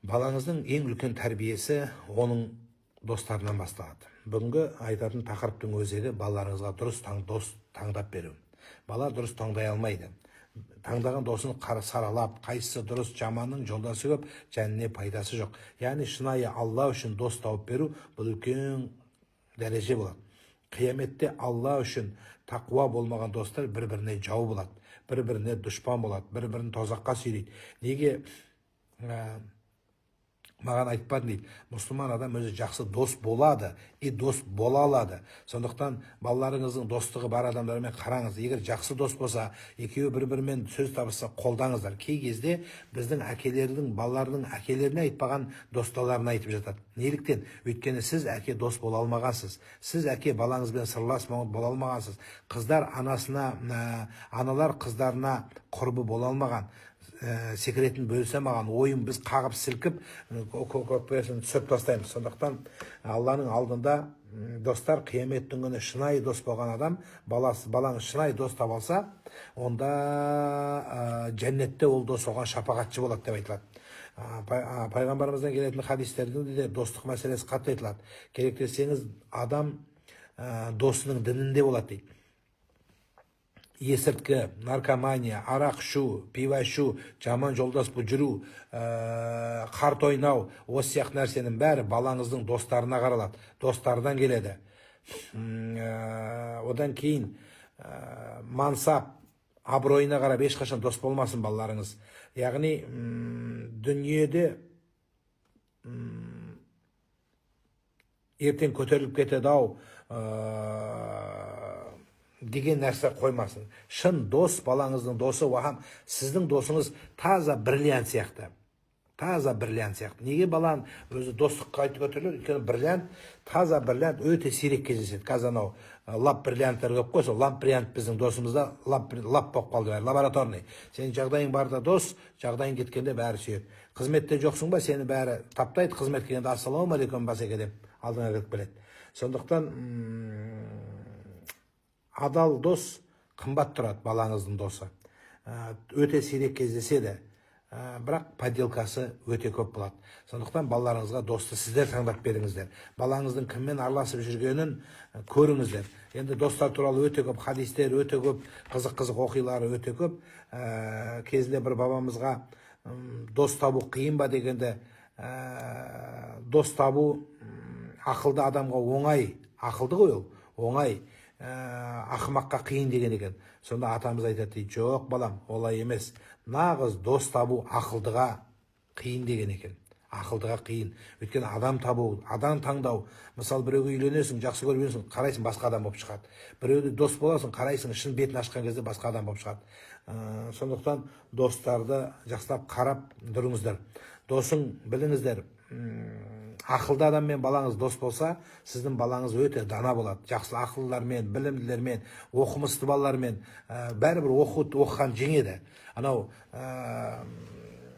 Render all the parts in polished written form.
Балаңыздың ең үлкен тәрбиесі оның достарынан басталады. Бүгінгі айтатын тақырыптың өзегі балаларыңызға дұрыс дос таңдап беру. Бала дұрыс таңдай алмайды. Таңдаған досын саралап, қайсысы дұрыс, жаманның жолдасы көп, жәніне пайдасы жоқ. Яғни шынайы Алла үшін дос тауып беру бұл үлкен дәреже болады. Қияметте Алла үшін тақуа болмаған достар бір-біріне жау болады, бір-біріне дұшпан болады, бір-бірін тозаққа сүйрейді. Неге маған айтпадың дейді. Мұсылман адам өзі жақсы дос болады, дос бола алады. Сондықтан балаларыңыздың достығы бар адамдармен қараңыз. Егер жақсы дос болса, екеуі бір-бірімен сөз табысса, қолдаңыздар. Кей кезде біздің әкелердің, балалардың әкелеріне айтпаған достарына айтып жатады. Неліктен? Өйткені сіз әке дос бола алмағансыз. Сіз әке балаңызбен сырлас бола алмағансыз. Қыздар анасына, аналар қыздарына құрбы бола алмаған. Секретін бөлсе маған, ойын біз қағып сілкіп көкпесін түсіп тастаймыз. Сондықтан Алланың алдында достар, қияметтің күні шынайы дос болған адам, балаңыз шынайы дос таба алса, онда жәннетте ол дос оған шапағатшы болады деп айтылады. Пайғамбарымыздан келетін хадистердің де достық мәселесі қатты айтылады. Керек десеңіз, адам досының дінінде болады дейді. Есірткі, наркомания, арақ ішу, пиво ішу, жаман жолдас болып жүру, қарт ойнау, осы сияқты нәрсенің бәрі балаңыздың достарына қаралады, достардан келеді. Одан кейін мансап, абыройына қарап ешқашан дос болмасын балаларыңыз. Яғни дүниеде ертең көтеріліп кетеді-ау деген нәрсе қоймасын. Шын дос, балаңыздың досы, сіздің досыңыз таза бриллиант сияқты. Таза бриллиант сияқты. Неге балаң өзі достыққа айтып көтеріледі? Өйткені бриллиант, таза бриллиант өте сирек кездеседі. Қазір анау лап бриллианттар көп қой, сол лап бриллиант біздің досымызда лап болып қалды бәрі, лабораторный. Сенің жағдайың барда дос, жағдайың кеткенде бәрі сүйеді. Қызметте жоқсың ба, сені бәрі таптайды, қызмет келгенде ассалаумағалейкум басеке деп алдыңа кіріп келеді. Сондықтан адал дос қымбат тұрады, балаңыздың досы. Өте сирек кездеседі, бірақ поделкасы өте көп болады. Сондықтан балаларыңызға досты сіздер таңдап беріңіздер. Балаңыздың кіммен араласып жүргенін көріңіздер. Енді достар туралы өте көп хадистер, өте көп қызық оқиғалары өте көп. Кезінде бір бабамызға дос табу қиын ба дегенде, дос табу ақылды адамға оңай, ақылды ғой ол, оңай, ақымаққа қиын деген екен. Сонда атамыз айтады, жоқ балам, олай емес. Нағыз дос табу ақылдыға қиын деген екен. Ақылдыға қиын. Өйткені адам табу, адам таңдау. Мысалы, біреуге үйленесің, жақсы көріп жүрсің, қарайсың, басқа адам болып шығады. Біреуге дос боласың, қарайсың, шын бетін ашқан кезде басқа адам болып шығады. Сондықтан достарды жақсылап қарап тұрыңыздар. Досың біліңіздер, ақылды адаммен балаңыз дос болса, сіздің балаңыз өте дана болады. Жақсы ақылдармен, білімділермен, оқымысты балалармен, бәрібір оқыған жеңеді. Анау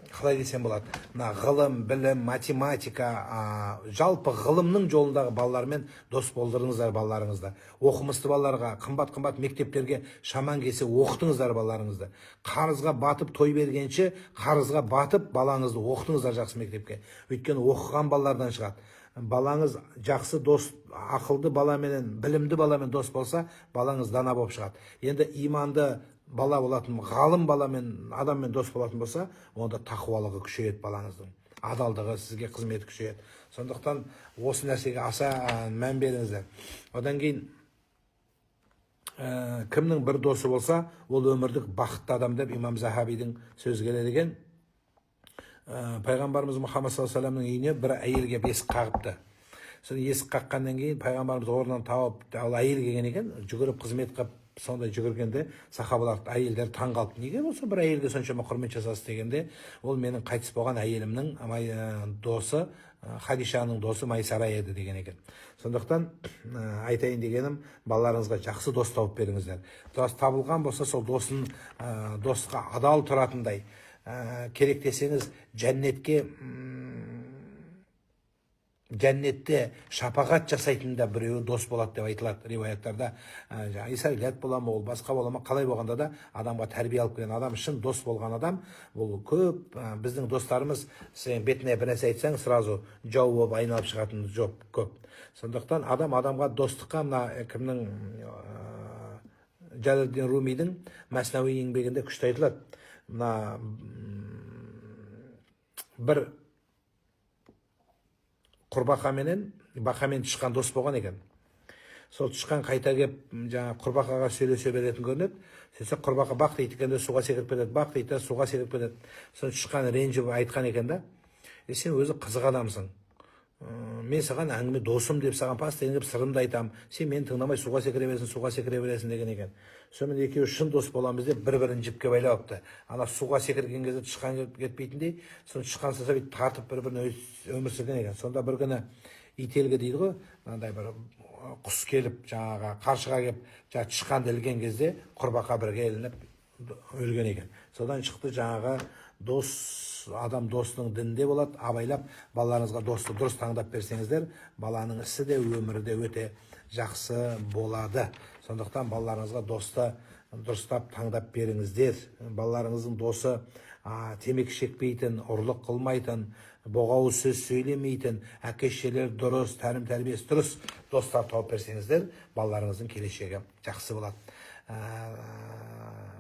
қалай десем болады, ғылым, білім, математика, жалпы ғылымның жолындағы балалармен дос болдырыңыздар балаларыңызды. Оқымысты балаларға, қымбат мектептерге шаман келсе оқытыңыздар балаларыңызды. Қарызға батып той бергенше, қарызға батып балаңызды оқытыңыздар жақсы мектепке. Өйткені оқыған балалардан шығады. Балаңыз жақсы дос, ақылды баламен, білімді баламен дос болса, балаңыз дана болып шығады. Енді иманды бала болатын, ғалым баламен, адаммен дос болатын болса, онда тақуалығы күшейеді балаңыздың. Адалдығы, сізге қызметі күшейеді. Сондықтан осы нәрсеге аса мән беріңіздер. Одан кейін кімнің бір досы болса, ол өмірлік бақытты адам деп имам Захабидің сөзі келеді екен. Пайғамбарымыз Мұхаммад саллаллаху алейхи ва саллямның үйіне бір әйел келіп есік қағыпты. Сол есік қаққаннан кейін пайғамбарымыз орнынан тауып, ал әйел келген екен, жүгіріп қызмет қылып, сондай жүгіргенде сахабалар, әйелдер таң қалды. Неге болса бір әйелге соншама құрмет жасасыз дегенде, ол менің қайтыс болған әйелімнің досы, Хадишаның досы Майсара еді деген екен. Сондықтан айтайын дегенім, балаларыңызға жақсы дос тауып беріңіздер. Дос табылған болса, сол досқа адал тұратындай, керек десеңіз, жәннетке Жәннетте шапағат жасайтын да біреуі дос болады деп айтылады риуаяттарда. Исаилят бола ма, ол басқа бола ма, қалай болғанда да адамға тәрбие алып келген адам, шын дос болған адам, бұл көп. Біздің достарымыз сен бетіне бір нәрсе айтсаң, сразу жау болып айналып шығатын жоқ көп. Сондықтан адам адамға достыққа, мына кімнің, Жалалдин Румидің Мәснауи еңбегінде күшті айтылады. Мына бір құрбақаменен бақамен тышқан дос болған екен. Сол тышқан қайта кеп жаңа құрбақаға сөйлесе беретін көрінеді. Сөйтсе құрбақа бақ дейді екен де суға секіріп кетеді, бақ дейді, суға секіріп кетеді. Соны тышқан ренжіп айтқан екен да: сен өзі қызық адамсың. Мен саған әңгіме досым деп саған постоянно сырымды айтам. Сен мені тыңдамай суға секіре бересің деген екен. Сонымен екеуі шын дос боламыз деп бір-бірін жіпке байлапты. Ана суға секірген кезде тышқан кетпейтіндей, соны тышқан саса бүйтіп тартып бір-біріне өмір сүрген екен. Сонда бір күні ителгі дейді ғой, мынандай бір құс келіп, жаңағы қаршыға келіп, тышқанды ілген кезде құрбақа бірге ілініп өлген екен. Содан шықты жаңағы адам достың дінінде болады. Абайлап балаларыңызға досты дұрыс таңдап берсеңіздер, баланың ісі де өмірі де өте жақсы болады. Сондықтан балаларыңызға досты дұрыстап таңдап беріңіздер. Балаларыңыздың досы темекі шекпейтін, ұрлық қылмайтын, боғауыз сөз сөйлемейтін, әке-шешелері дұрыс, тәрбиесі дұрыс достар тауып берсеңіздер, балаларыңыздың келешегі жақсы болады.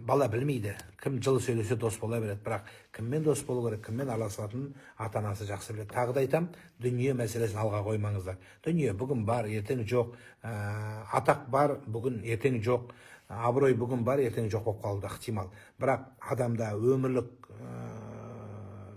Бала білмейді, кім жылы сөйлесе дос бола береді, бірақ кіммен дос болу керек, кіммен араласатынын ата-анасы жақсы біледі. Тағы да айтам, дүние мәселесін алға қоймаңыздар. Дүние бүгін бар, ертең жоқ. Атақ бар, бүгін ертең жоқ. Абырой бүгін бар, ертең жоқ болып қалуы ықтимал. Бірақ адамда өмірлік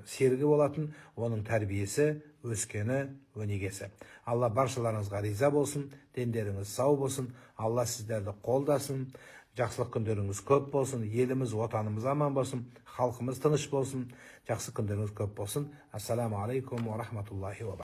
серігі болатын, оның тәрбиесі, өскені, өнегесі. Алла баршаларыңызға риза болсын, дендеріңіз сау болсын, Алла сіздерді қолдасын, жақсылық күндеріңіз көп болсын, еліміз, отанымыз аман болсын, халқымыз тыныш болсын, жақсы күндеріңіз көп болсын. Ассаламу алейкум ва рахматуллахи ва баракатух.